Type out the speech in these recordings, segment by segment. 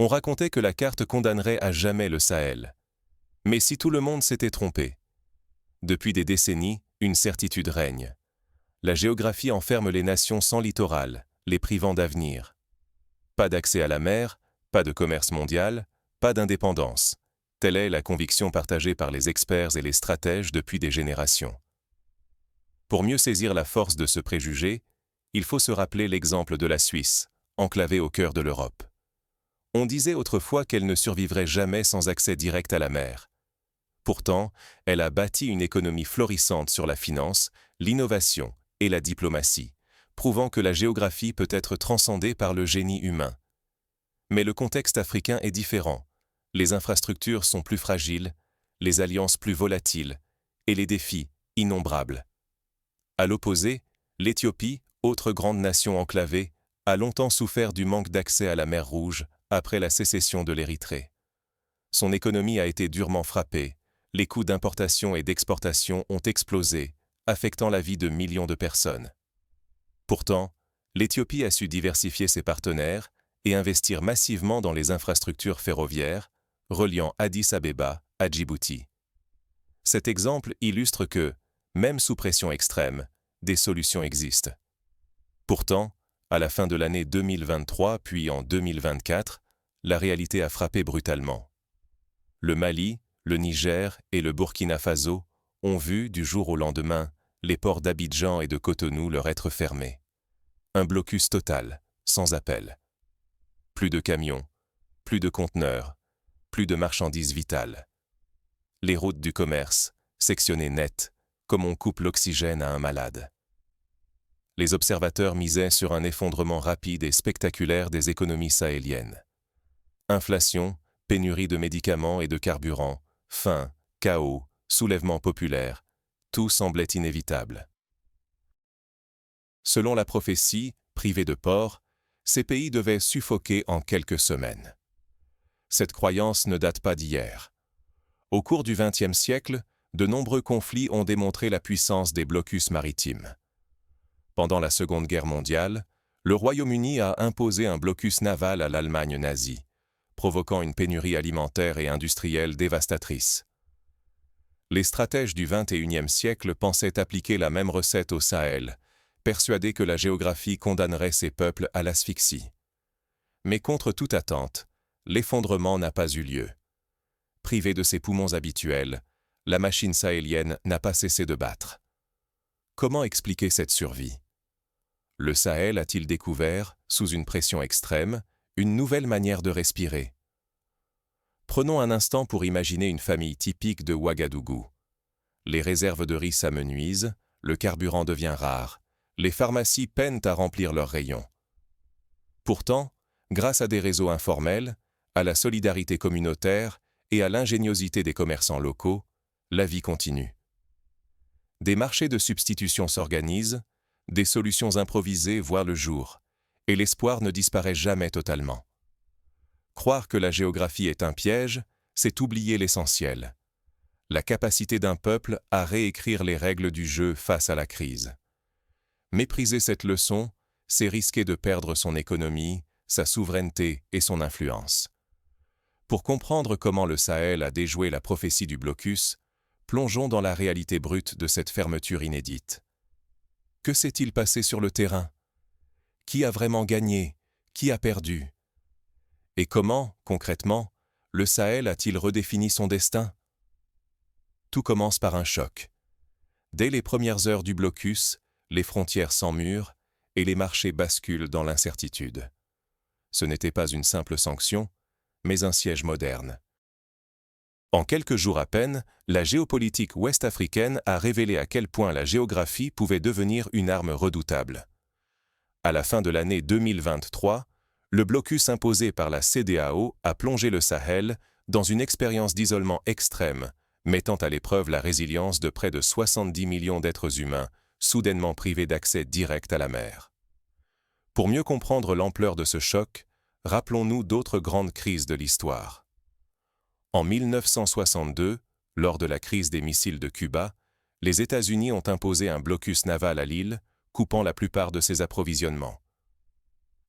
On racontait que la carte condamnerait à jamais le Sahel. Mais si tout le monde s'était trompé? Depuis des décennies, une certitude règne. La géographie enferme les nations sans littoral, les privant d'avenir. Pas d'accès à la mer, pas de commerce mondial, pas d'indépendance. Telle est la conviction partagée par les experts et les stratèges depuis des générations. Pour mieux saisir la force de ce préjugé, il faut se rappeler l'exemple de la Suisse, enclavée au cœur de l'Europe. On disait autrefois qu'elle ne survivrait jamais sans accès direct à la mer. Pourtant, elle a bâti une économie florissante sur la finance, l'innovation et la diplomatie, prouvant que la géographie peut être transcendée par le génie humain. Mais le contexte africain est différent. Les infrastructures sont plus fragiles, les alliances plus volatiles, et les défis innombrables. À l'opposé, l'Éthiopie, autre grande nation enclavée, a longtemps souffert du manque d'accès à la mer Rouge après la sécession de l'Érythrée. Son économie a été durement frappée, les coûts d'importation et d'exportation ont explosé, affectant la vie de millions de personnes. Pourtant, l'Éthiopie a su diversifier ses partenaires et investir massivement dans les infrastructures ferroviaires, reliant Addis Abeba à Djibouti. Cet exemple illustre que, même sous pression extrême, des solutions existent. Pourtant, à la fin de l'année 2023 puis en 2024, la réalité a frappé brutalement. Le Mali, le Niger et le Burkina Faso ont vu, du jour au lendemain, les ports d'Abidjan et de Cotonou leur être fermés. Un blocus total, sans appel. Plus de camions, plus de conteneurs, plus de marchandises vitales. Les routes du commerce, sectionnées net, comme on coupe l'oxygène à un malade. Les observateurs misaient sur un effondrement rapide et spectaculaire des économies sahéliennes. Inflation, pénurie de médicaments et de carburant, faim, chaos, soulèvement populaire, tout semblait inévitable. Selon la prophétie, privés de ports, ces pays devaient suffoquer en quelques semaines. Cette croyance ne date pas d'hier. Au cours du XXe siècle, de nombreux conflits ont démontré la puissance des blocus maritimes. Pendant la Seconde Guerre mondiale, le Royaume-Uni a imposé un blocus naval à l'Allemagne nazie, provoquant une pénurie alimentaire et industrielle dévastatrice. Les stratèges du XXIe siècle pensaient appliquer la même recette au Sahel, persuadés que la géographie condamnerait ces peuples à l'asphyxie. Mais contre toute attente, l'effondrement n'a pas eu lieu. Privée de ses poumons habituels, la machine sahélienne n'a pas cessé de battre. Comment expliquer cette survie? Le Sahel a-t-il découvert, sous une pression extrême, une nouvelle manière de respirer? Prenons un instant pour imaginer une famille typique de Ouagadougou. Les réserves de riz s'amenuisent, le carburant devient rare, les pharmacies peinent à remplir leurs rayons. Pourtant, grâce à des réseaux informels, à la solidarité communautaire et à l'ingéniosité des commerçants locaux, la vie continue. Des marchés de substitution s'organisent, des solutions improvisées voient le jour, et l'espoir ne disparaît jamais totalement. Croire que la géographie est un piège, c'est oublier l'essentiel. La capacité d'un peuple à réécrire les règles du jeu face à la crise. Mépriser cette leçon, c'est risquer de perdre son économie, sa souveraineté et son influence. Pour comprendre comment le Sahel a déjoué la prophétie du blocus, plongeons dans la réalité brute de cette fermeture inédite. Que s'est-il passé sur le terrain? Qui a vraiment gagné? Qui a perdu? Et comment, concrètement, le Sahel a-t-il redéfini son destin? Tout commence par un choc. Dès les premières heures du blocus, les frontières s'emmurent et les marchés basculent dans l'incertitude. Ce n'était pas une simple sanction, mais un siège moderne. En quelques jours à peine, la géopolitique ouest-africaine a révélé à quel point la géographie pouvait devenir une arme redoutable. À la fin de l'année 2023, le blocus imposé par la CEDEAO a plongé le Sahel dans une expérience d'isolement extrême, mettant à l'épreuve la résilience de près de 70 millions d'êtres humains, soudainement privés d'accès direct à la mer. Pour mieux comprendre l'ampleur de ce choc, rappelons-nous d'autres grandes crises de l'histoire. En 1962, lors de la crise des missiles de Cuba, les États-Unis ont imposé un blocus naval à l'île, coupant la plupart de ses approvisionnements.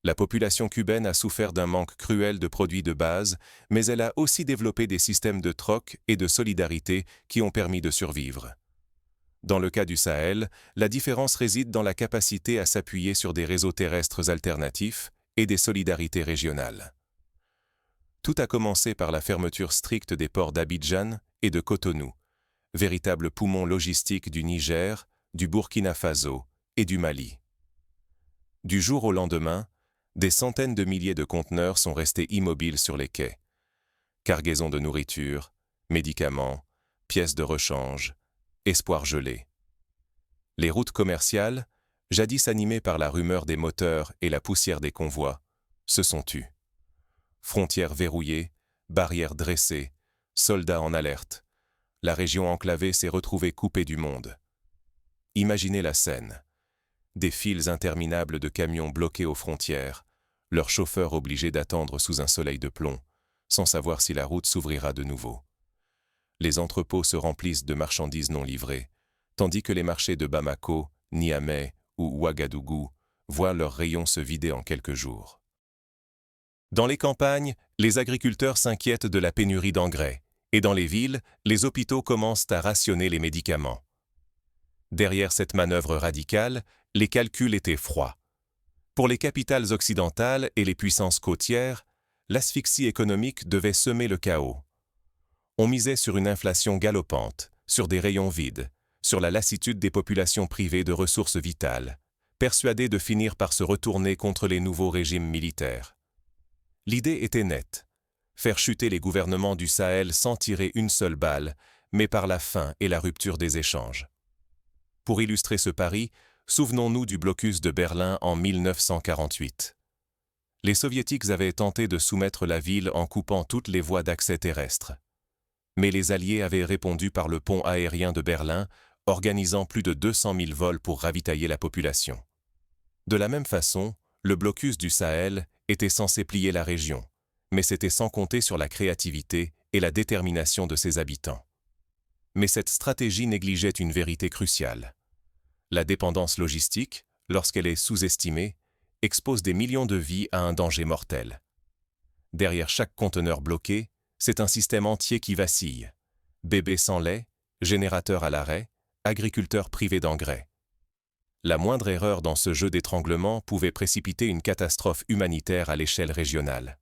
La population cubaine a souffert d'un manque cruel de produits de base, mais elle a aussi développé des systèmes de troc et de solidarité qui ont permis de survivre. Dans le cas du Sahel, la différence réside dans la capacité à s'appuyer sur des réseaux terrestres alternatifs et des solidarités régionales. Tout a commencé par la fermeture stricte des ports d'Abidjan et de Cotonou, véritables poumons logistiques du Niger, du Burkina Faso et du Mali. Du jour au lendemain, des centaines de milliers de conteneurs sont restés immobiles sur les quais. Cargaisons de nourriture, médicaments, pièces de rechange, espoirs gelés. Les routes commerciales, jadis animées par la rumeur des moteurs et la poussière des convois, se sont tues. Frontières verrouillées, barrières dressées, soldats en alerte. La région enclavée s'est retrouvée coupée du monde. Imaginez la scène. Des files interminables de camions bloqués aux frontières, leurs chauffeurs obligés d'attendre sous un soleil de plomb, sans savoir si la route s'ouvrira de nouveau. Les entrepôts se remplissent de marchandises non livrées, tandis que les marchés de Bamako, Niamey ou Ouagadougou voient leurs rayons se vider en quelques jours. Dans les campagnes, les agriculteurs s'inquiètent de la pénurie d'engrais, et dans les villes, les hôpitaux commencent à rationner les médicaments. Derrière cette manœuvre radicale, les calculs étaient froids. Pour les capitales occidentales et les puissances côtières, l'asphyxie économique devait semer le chaos. On misait sur une inflation galopante, sur des rayons vides, sur la lassitude des populations privées de ressources vitales, persuadées de finir par se retourner contre les nouveaux régimes militaires. L'idée était nette, faire chuter les gouvernements du Sahel sans tirer une seule balle, mais par la faim et la rupture des échanges. Pour illustrer ce pari, souvenons-nous du blocus de Berlin en 1948. Les Soviétiques avaient tenté de soumettre la ville en coupant toutes les voies d'accès terrestres. Mais les Alliés avaient répondu par le pont aérien de Berlin, organisant plus de 200 000 vols pour ravitailler la population. De la même façon, le blocus du Sahel était censé plier la région, mais c'était sans compter sur la créativité et la détermination de ses habitants. Mais cette stratégie négligeait une vérité cruciale. La dépendance logistique, lorsqu'elle est sous-estimée, expose des millions de vies à un danger mortel. Derrière chaque conteneur bloqué, c'est un système entier qui vacille. Bébés sans lait, générateurs à l'arrêt, agriculteurs privés d'engrais. La moindre erreur dans ce jeu d'étranglement pouvait précipiter une catastrophe humanitaire à l'échelle régionale.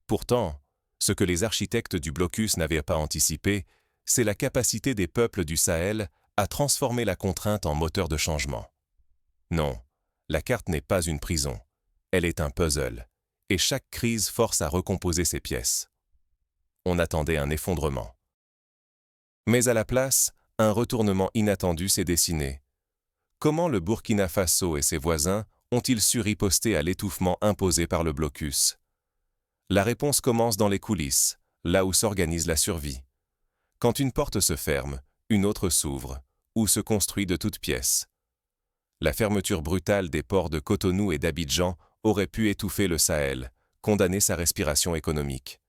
Pourtant, ce que les architectes du blocus n'avaient pas anticipé, c'est la capacité des peuples du Sahel à transformer la contrainte en moteur de changement. Non, la carte n'est pas une prison, elle est un puzzle, et chaque crise force à recomposer ses pièces. On attendait un effondrement. Mais à la place, un retournement inattendu s'est dessiné. Comment le Burkina Faso et ses voisins ont-ils su riposter à l'étouffement imposé par le blocus? La réponse commence dans les coulisses, là où s'organise la survie. Quand une porte se ferme, une autre s'ouvre, ou se construit de toutes pièces. La fermeture brutale des ports de Cotonou et d'Abidjan aurait pu étouffer le Sahel, condamner sa respiration économique.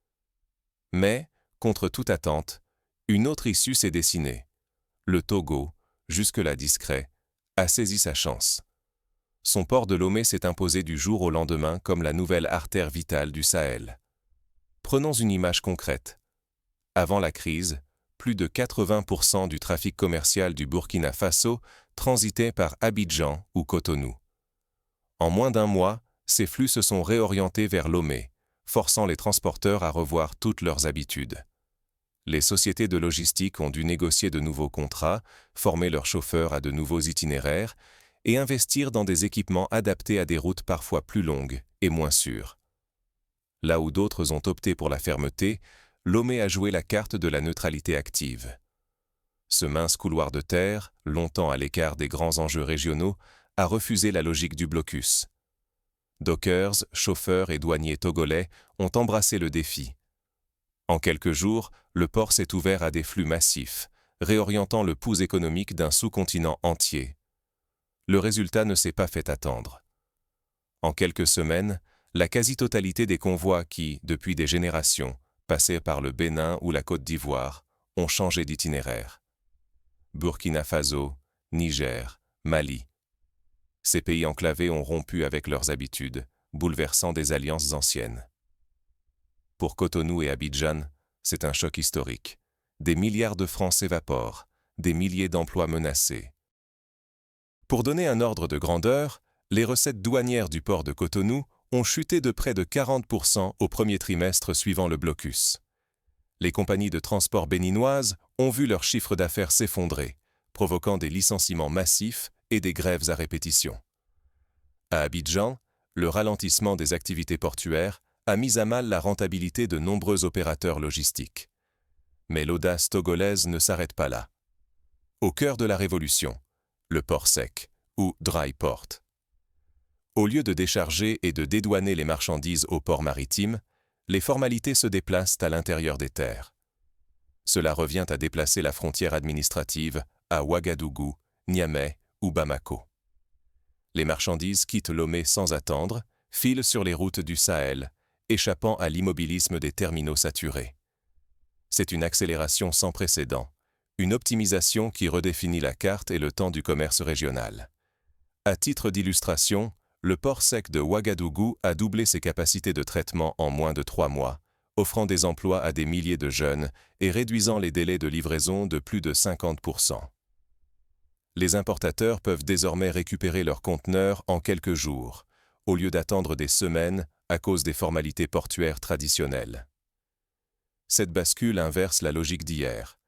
Mais, contre toute attente, une autre issue s'est dessinée. Le Togo, jusque-là discret, a saisi sa chance. Son port de Lomé s'est imposé du jour au lendemain comme la nouvelle artère vitale du Sahel. Prenons une image concrète. Avant la crise, plus de 80% du trafic commercial du Burkina Faso transitait par Abidjan ou Cotonou. En moins d'un mois, ces flux se sont réorientés vers Lomé, forçant les transporteurs à revoir toutes leurs habitudes. Les sociétés de logistique ont dû négocier de nouveaux contrats, former leurs chauffeurs à de nouveaux itinéraires et investir dans des équipements adaptés à des routes parfois plus longues et moins sûres. Là où d'autres ont opté pour la fermeté, Lomé a joué la carte de la neutralité active. Ce mince couloir de terre, longtemps à l'écart des grands enjeux régionaux, a refusé la logique du blocus. Dockers, chauffeurs et douaniers togolais ont embrassé le défi. En quelques jours, le port s'est ouvert à des flux massifs, réorientant le pouls économique d'un sous-continent entier. Le résultat ne s'est pas fait attendre. En quelques semaines, la quasi-totalité des convois qui, depuis des générations, passaient par le Bénin ou la Côte d'Ivoire, ont changé d'itinéraire. Burkina Faso, Niger, Mali. Ces pays enclavés ont rompu avec leurs habitudes, bouleversant des alliances anciennes. Pour Cotonou et Abidjan, c'est un choc historique. Des milliards de francs s'évaporent, des milliers d'emplois menacés. Pour donner un ordre de grandeur, les recettes douanières du port de Cotonou ont chuté de près de 40% au premier trimestre suivant le blocus. Les compagnies de transport béninoises ont vu leur chiffre d'affaires s'effondrer, provoquant des licenciements massifs et des grèves à répétition. À Abidjan, le ralentissement des activités portuaires a mis à mal la rentabilité de nombreux opérateurs logistiques. Mais l'audace togolaise ne s'arrête pas là. Au cœur de la révolution, le port sec, ou dry port. Au lieu de décharger et de dédouaner les marchandises au port maritime, les formalités se déplacent à l'intérieur des terres. Cela revient à déplacer la frontière administrative à Ouagadougou, Niamey ou Bamako. Les marchandises quittent Lomé sans attendre, filent sur les routes du Sahel, échappant à l'immobilisme des terminaux saturés. C'est une accélération sans précédent, une optimisation qui redéfinit la carte et le temps du commerce régional. À titre d'illustration, le port sec de Ouagadougou a doublé ses capacités de traitement en moins de 3 mois, offrant des emplois à des milliers de jeunes et réduisant les délais de livraison de plus de 50%. Les importateurs peuvent désormais récupérer leurs conteneurs en quelques jours, au lieu d'attendre des semaines à cause des formalités portuaires traditionnelles. Cette bascule inverse la logique d'hier.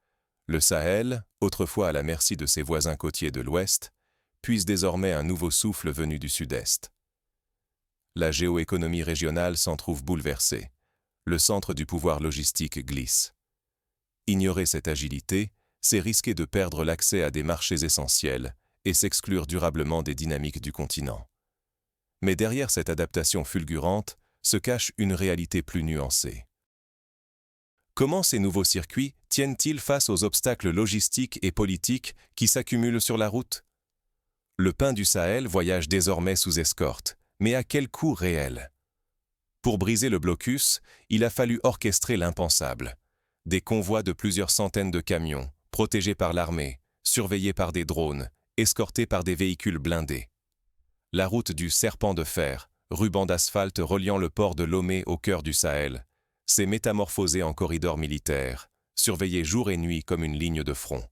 Le Sahel, autrefois à la merci de ses voisins côtiers de l'Ouest, puise désormais un nouveau souffle venu du Sud-Est. La géoéconomie régionale s'en trouve bouleversée. Le centre du pouvoir logistique glisse. Ignorer cette agilité, c'est risquer de perdre l'accès à des marchés essentiels et s'exclure durablement des dynamiques du continent. Mais derrière cette adaptation fulgurante se cache une réalité plus nuancée. Comment ces nouveaux circuits tiennent-ils face aux obstacles logistiques et politiques qui s'accumulent sur la route? Le pain du Sahel voyage désormais sous escorte, mais à quel coût réel? Pour briser le blocus, il a fallu orchestrer l'impensable. Des convois de plusieurs centaines de camions, protégés par l'armée, surveillés par des drones, escortés par des véhicules blindés. La route du Serpent de Fer, ruban d'asphalte reliant le port de Lomé au cœur du Sahel, s'est métamorphosée en corridor militaire, surveillé jour et nuit comme une ligne de front.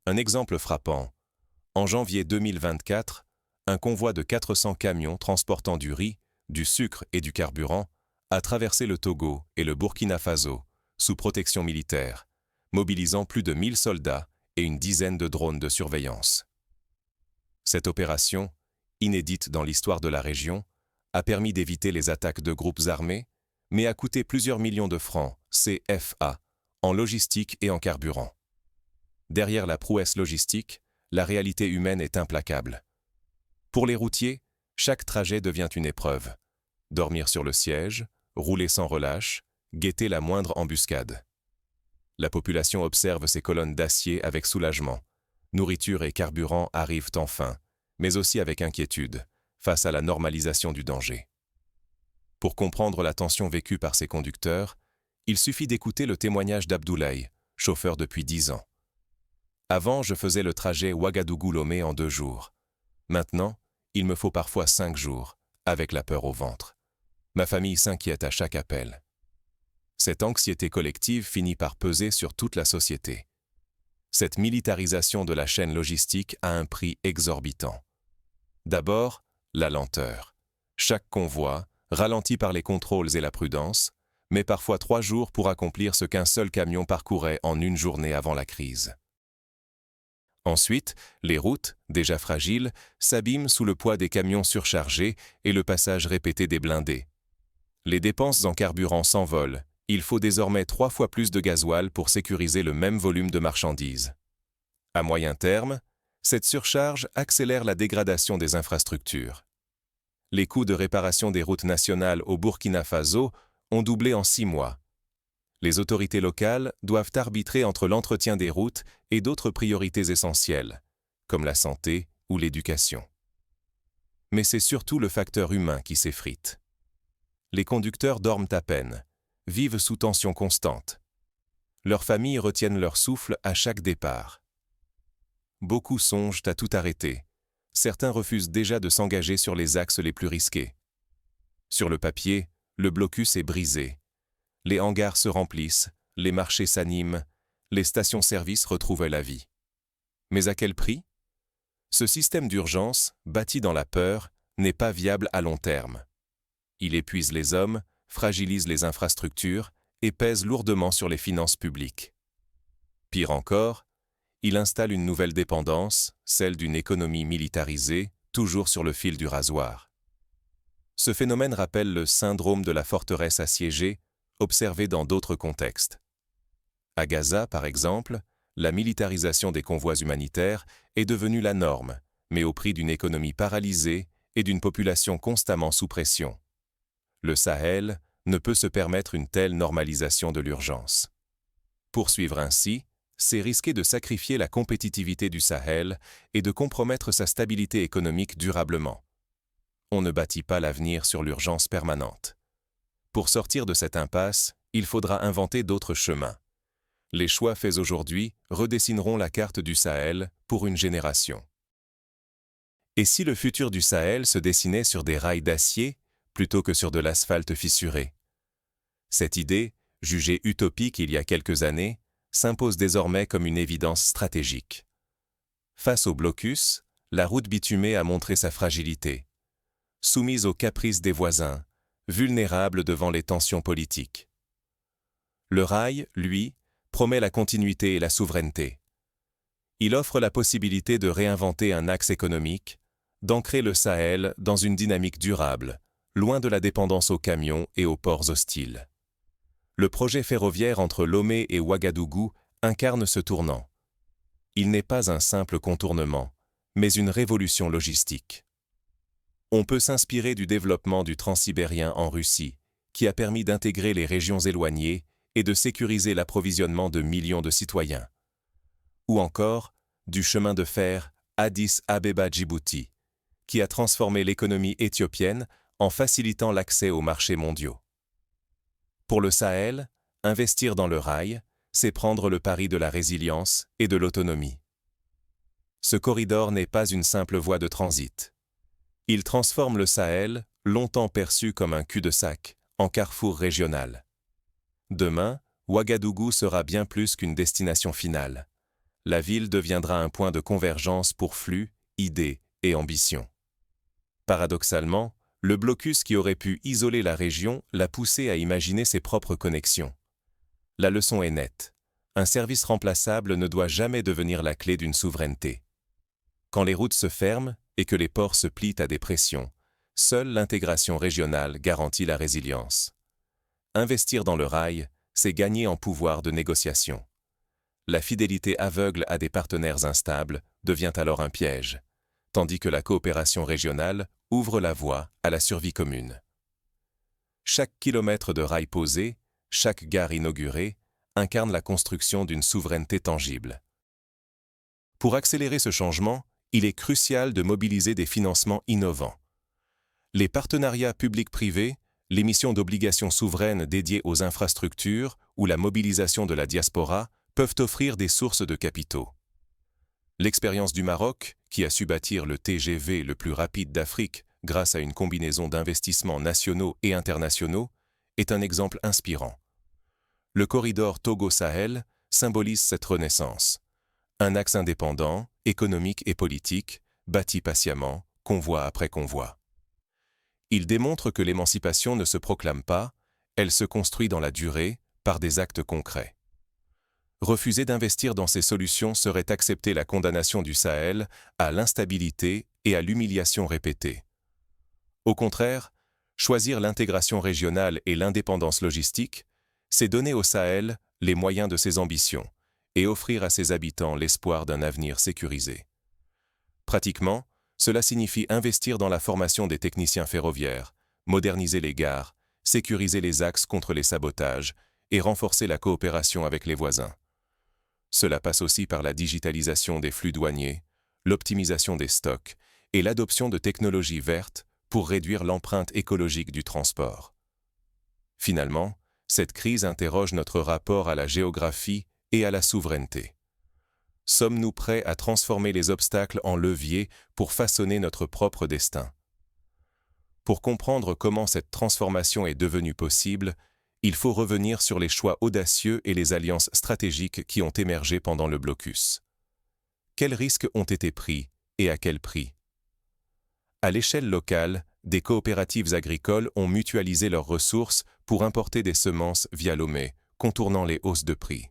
Un exemple frappant. En janvier 2024, un convoi de 400 camions transportant du riz, du sucre et du carburant a traversé le Togo et le Burkina Faso, sous protection militaire, mobilisant plus de 1000 soldats et une dizaine de drones de surveillance. Cette opération, inédite dans l'histoire de la région, a permis d'éviter les attaques de groupes armés, mais a coûté plusieurs millions de francs, CFA, en logistique et en carburant. Derrière la prouesse logistique, la réalité humaine est implacable. Pour les routiers, chaque trajet devient une épreuve. Dormir sur le siège, rouler sans relâche, guetter la moindre embuscade. La population observe ces colonnes d'acier avec soulagement. Nourriture et carburant arrivent enfin, mais aussi avec inquiétude, face à la normalisation du danger. Pour comprendre la tension vécue par ces conducteurs, il suffit d'écouter le témoignage d'Abdoulaye, chauffeur depuis 10 ans. Avant, je faisais le trajet Ouagadougou-Lomé en 2 jours. Maintenant, il me faut parfois 5 jours, avec la peur au ventre. Ma famille s'inquiète à chaque appel. Cette anxiété collective finit par peser sur toute la société. Cette militarisation de la chaîne logistique a un prix exorbitant. D'abord, la lenteur. Chaque convoi, ralenti par les contrôles et la prudence, met parfois 3 jours pour accomplir ce qu'un seul camion parcourait en 1 journée avant la crise. Ensuite, les routes, déjà fragiles, s'abîment sous le poids des camions surchargés et le passage répété des blindés. Les dépenses en carburant s'envolent. Il faut désormais 3 fois plus de gasoil pour sécuriser le même volume de marchandises. À moyen terme, cette surcharge accélère la dégradation des infrastructures. Les coûts de réparation des routes nationales au Burkina Faso ont doublé en 6 mois. Les autorités locales doivent arbitrer entre l'entretien des routes et d'autres priorités essentielles, comme la santé ou l'éducation. Mais c'est surtout le facteur humain qui s'effrite. Les conducteurs dorment à peine, vivent sous tension constante. Leurs familles retiennent leur souffle à chaque départ. Beaucoup songent à tout arrêter. Certains refusent déjà de s'engager sur les axes les plus risqués. Sur le papier, le blocus est brisé. Les hangars se remplissent, les marchés s'animent, les stations-service retrouvent la vie. Mais à quel prix? Ce système d'urgence, bâti dans la peur, n'est pas viable à long terme. Il épuise les hommes, fragilise les infrastructures et pèse lourdement sur les finances publiques. Pire encore, il installe une nouvelle dépendance, celle d'une économie militarisée, toujours sur le fil du rasoir. Ce phénomène rappelle le syndrome de la forteresse assiégée, observé dans d'autres contextes. À Gaza, par exemple, la militarisation des convois humanitaires est devenue la norme, mais au prix d'une économie paralysée et d'une population constamment sous pression. Le Sahel ne peut se permettre une telle normalisation de l'urgence. Poursuivre ainsi, c'est risquer de sacrifier la compétitivité du Sahel et de compromettre sa stabilité économique durablement. On ne bâtit pas l'avenir sur l'urgence permanente. Pour sortir de cette impasse, il faudra inventer d'autres chemins. Les choix faits aujourd'hui redessineront la carte du Sahel pour une génération. Et si le futur du Sahel se dessinait sur des rails d'acier plutôt que sur de l'asphalte fissuré? Cette idée, jugée utopique il y a quelques années, s'impose désormais comme une évidence stratégique. Face au blocus, la route bitumée a montré sa fragilité. Soumise aux caprices des voisins, vulnérable devant les tensions politiques. Le rail, lui, promet la continuité et la souveraineté. Il offre la possibilité de réinventer un axe économique, d'ancrer le Sahel dans une dynamique durable, loin de la dépendance aux camions et aux ports hostiles. Le projet ferroviaire entre Lomé et Ouagadougou incarne ce tournant. Il n'est pas un simple contournement, mais une révolution logistique. On peut s'inspirer du développement du transsibérien en Russie, qui a permis d'intégrer les régions éloignées et de sécuriser l'approvisionnement de millions de citoyens. Ou encore du chemin de fer Addis Abeba-Djibouti, qui a transformé l'économie éthiopienne en facilitant l'accès aux marchés mondiaux. Pour le Sahel, investir dans le rail, c'est prendre le pari de la résilience et de l'autonomie. Ce corridor n'est pas une simple voie de transit. Il transforme le Sahel, longtemps perçu comme un cul-de-sac, en carrefour régional. Demain, Ouagadougou sera bien plus qu'une destination finale. La ville deviendra un point de convergence pour flux, idées et ambitions. Paradoxalement, le blocus qui aurait pu isoler la région l'a poussé à imaginer ses propres connexions. La leçon est nette. Un service remplaçable ne doit jamais devenir la clé d'une souveraineté. Quand les routes se ferment et que les ports se plient à des pressions, seule l'intégration régionale garantit la résilience. Investir dans le rail, c'est gagner en pouvoir de négociation. La fidélité aveugle à des partenaires instables devient alors un piège, tandis que la coopération régionale ouvre la voie à la survie commune. Chaque kilomètre de rail posé, chaque gare inaugurée, incarne la construction d'une souveraineté tangible. Pour accélérer ce changement, il est crucial de mobiliser des financements innovants. Les partenariats publics-privés, l'émission d'obligations souveraines dédiées aux infrastructures ou la mobilisation de la diaspora peuvent offrir des sources de capitaux. L'expérience du Maroc, qui a su bâtir le TGV le plus rapide d'Afrique grâce à une combinaison d'investissements nationaux et internationaux, est un exemple inspirant. Le corridor Togo-Sahel symbolise cette renaissance. Un axe indépendant, économique et politique, bâti patiemment, convoi après convoi. Il démontre que l'émancipation ne se proclame pas, elle se construit dans la durée, par des actes concrets. Refuser d'investir dans ces solutions serait accepter la condamnation du Sahel à l'instabilité et à l'humiliation répétée. Au contraire, choisir l'intégration régionale et l'indépendance logistique, c'est donner au Sahel les moyens de ses ambitions et offrir à ses habitants l'espoir d'un avenir sécurisé. Pratiquement, cela signifie investir dans la formation des techniciens ferroviaires, moderniser les gares, sécuriser les axes contre les sabotages et renforcer la coopération avec les voisins. Cela passe aussi par la digitalisation des flux douaniers, l'optimisation des stocks et l'adoption de technologies vertes pour réduire l'empreinte écologique du transport. Finalement, cette crise interroge notre rapport à la géographie et à la souveraineté. Sommes-nous prêts à transformer les obstacles en leviers pour façonner notre propre destin? Pour comprendre comment cette transformation est devenue possible, il faut revenir sur les choix audacieux et les alliances stratégiques qui ont émergé pendant le blocus. Quels risques ont été pris et à quel prix? À l'échelle locale, des coopératives agricoles ont mutualisé leurs ressources pour importer des semences via Lomé, contournant les hausses de prix.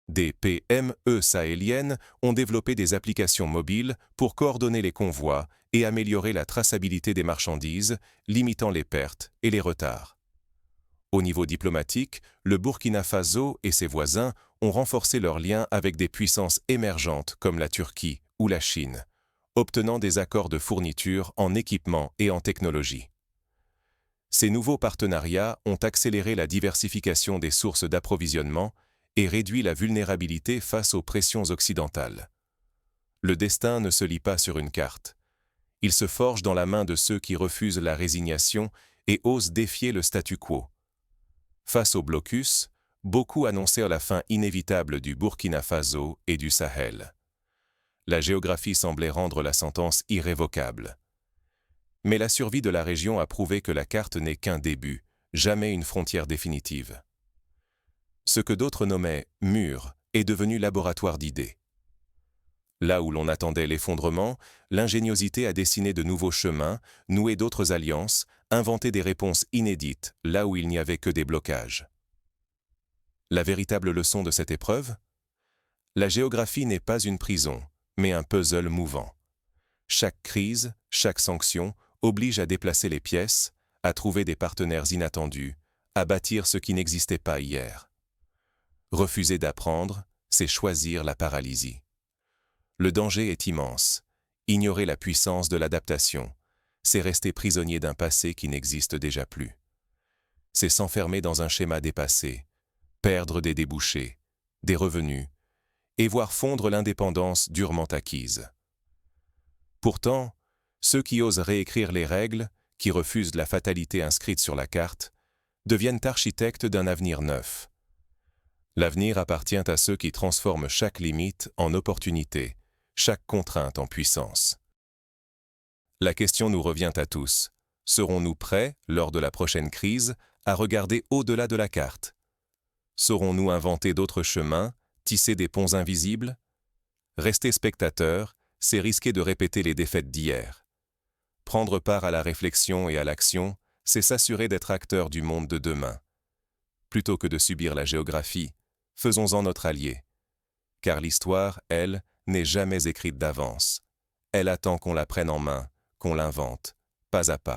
Des PME sahéliennes ont développé des applications mobiles pour coordonner les convois et améliorer la traçabilité des marchandises, limitant les pertes et les retards. Au niveau diplomatique, le Burkina Faso et ses voisins ont renforcé leurs liens avec des puissances émergentes comme la Turquie ou la Chine, obtenant des accords de fourniture en équipement et en technologie. Ces nouveaux partenariats ont accéléré la diversification des sources d'approvisionnement et réduit la vulnérabilité face aux pressions occidentales. Le destin ne se lit pas sur une carte. Il se forge dans la main de ceux qui refusent la résignation et osent défier le statu quo. Face au blocus, beaucoup annoncèrent la fin inévitable du Burkina Faso et du Sahel. La géographie semblait rendre la sentence irrévocable. Mais la survie de la région a prouvé que la carte n'est qu'un début, jamais une frontière définitive. Ce que d'autres nommaient « mur » est devenu laboratoire d'idées. Là où l'on attendait l'effondrement, l'ingéniosité a dessiné de nouveaux chemins, noué d'autres alliances, inventé des réponses inédites là où il n'y avait que des blocages. La véritable leçon de cette épreuve? La géographie n'est pas une prison, mais un puzzle mouvant. Chaque crise, chaque sanction oblige à déplacer les pièces, à trouver des partenaires inattendus, à bâtir ce qui n'existait pas hier. Refuser d'apprendre, c'est choisir la paralysie. Le danger est immense. Ignorer la puissance de l'adaptation, c'est rester prisonnier d'un passé qui n'existe déjà plus. C'est s'enfermer dans un schéma dépassé, perdre des débouchés, des revenus, et voir fondre l'indépendance durement acquise. Pourtant, ceux qui osent réécrire les règles, qui refusent la fatalité inscrite sur la carte, deviennent architectes d'un avenir neuf. L'avenir appartient à ceux qui transforment chaque limite en opportunité, chaque contrainte en puissance. La question nous revient à tous. Serons-nous prêts, lors de la prochaine crise, à regarder au-delà de la carte? Saurons-nous inventer d'autres chemins, tisser des ponts invisibles? Rester spectateur, c'est risquer de répéter les défaites d'hier. Prendre part à la réflexion et à l'action, c'est s'assurer d'être acteur du monde de demain. Plutôt que de subir la géographie, faisons-en notre allié. Car l'histoire, elle, n'est jamais écrite d'avance. Elle attend qu'on la prenne en main, qu'on l'invente, pas à pas.